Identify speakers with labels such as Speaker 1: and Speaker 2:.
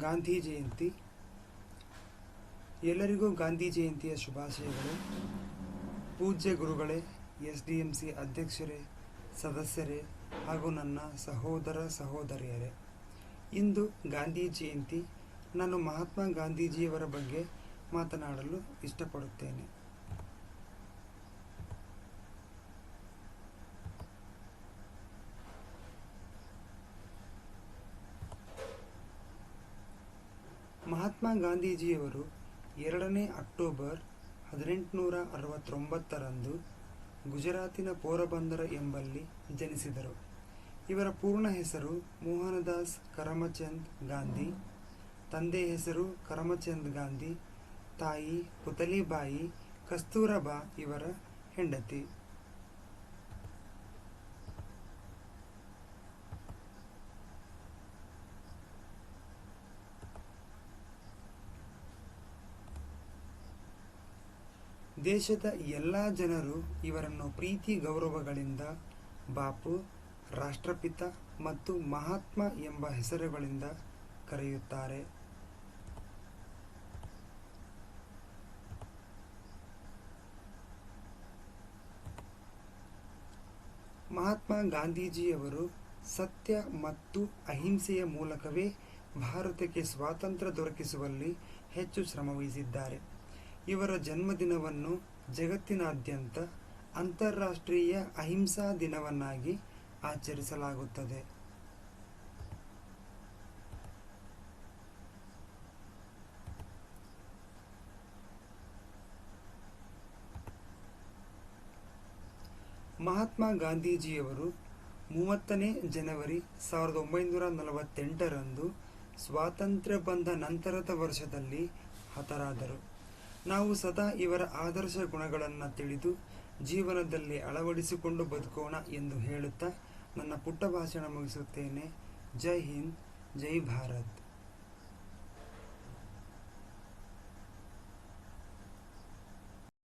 Speaker 1: ಗಾಂಧಿ ಜಯಂತಿ. ಎಲ್ಲರಿಗೂ ಗಾಂಧಿ ಜಯಂತಿಯ ಶುಭಾಶಯಗಳು. ಪೂಜ್ಯ ಗುರುಗಳೇ, SDMC ಅಧ್ಯಕ್ಷರೇ, ಸದಸ್ಯರೇ ಹಾಗೂ ನನ್ನ ಸಹೋದರ ಸಹೋದರಿಯರೇ, ಇಂದು ಗಾಂಧಿ ಜಯಂತಿ. ನಾನು ಮಹಾತ್ಮ ಗಾಂಧೀಜಿಯವರ ಬಗ್ಗೆ ಮಾತನಾಡಲು ಇಷ್ಟಪಡುತ್ತೇನೆ. ಮಹಾತ್ಮ ಗಾಂಧೀಜಿಯವರು 2ನೇ ಅಕ್ಟೋಬರ್ 1869ರಂದು ಗುಜರಾತಿನ ಪೋರಬಂದರ ಎಂಬಲ್ಲಿ ಜನಿಸಿದರು. ಇವರ ಪೂರ್ಣ ಹೆಸರು ಮೋಹನದಾಸ್ ಕರಮಚಂದ್ ಗಾಂಧಿ. ತಂದೆ ಹೆಸರು ಕರಮಚಂದ್ ಗಾಂಧಿ. ತಾಯಿ ಪುತಲಿಬಾಯಿ ಕಸ್ತೂರಬಾ ಇವರ ಹೆಂಡತಿ. ದೇಶದ ಎಲ್ಲ ಜನರು ಇವರನ್ನು ಪ್ರೀತಿ ಗೌರವಗಳಿಂದ ಬಾಪು, ರಾಷ್ಟ್ರಪಿತ ಮತ್ತು ಮಹಾತ್ಮ ಎಂಬ ಹೆಸರುಗಳಿಂದ ಕರೆಯುತ್ತಾರೆ. ಮಹಾತ್ಮ ಗಾಂಧೀಜಿಯವರು ಸತ್ಯ ಮತ್ತು ಅಹಿಂಸೆಯ ಮೂಲಕವೇ ಭಾರತಕ್ಕೆ ಸ್ವಾತಂತ್ರ್ಯ ದೊರಕಿಸುವಲ್ಲಿ ಹೆಚ್ಚು ಶ್ರಮವಹಿಸಿದ್ದಾರೆ. ಇವರ ಜನ್ಮದಿನವನ್ನು ಜಗತ್ತಿನಾದ್ಯಂತ ಅಂತಾರಾಷ್ಟ್ರೀಯ ಅಹಿಂಸಾ ದಿನವನ್ನಾಗಿ ಆಚರಿಸಲಾಗುತ್ತದೆ. ಮಹಾತ್ಮ ಗಾಂಧೀಜಿಯವರು 30ನೇ ಜನವರಿ 1948ರಂದು ಸ್ವಾತಂತ್ರ್ಯ ಬಂದ ನಂತರದ ವರ್ಷದಲ್ಲಿ ಹತರಾದರು. ನಾವು ಸದಾ ಇವರ ಆದರ್ಶ ಗುಣಗಳನ್ನು ತಿಳಿದು ಜೀವನದಲ್ಲಿ ಅಳವಡಿಸಿಕೊಂಡು ಬದುಕೋಣ ಎಂದು ಹೇಳುತ್ತಾ ನನ್ನ ಪುಟ್ಟ ಭಾಷಣ ಮುಗಿಸುತ್ತೇನೆ. ಜೈ ಹಿಂದ್, ಜೈ ಭಾರತ್.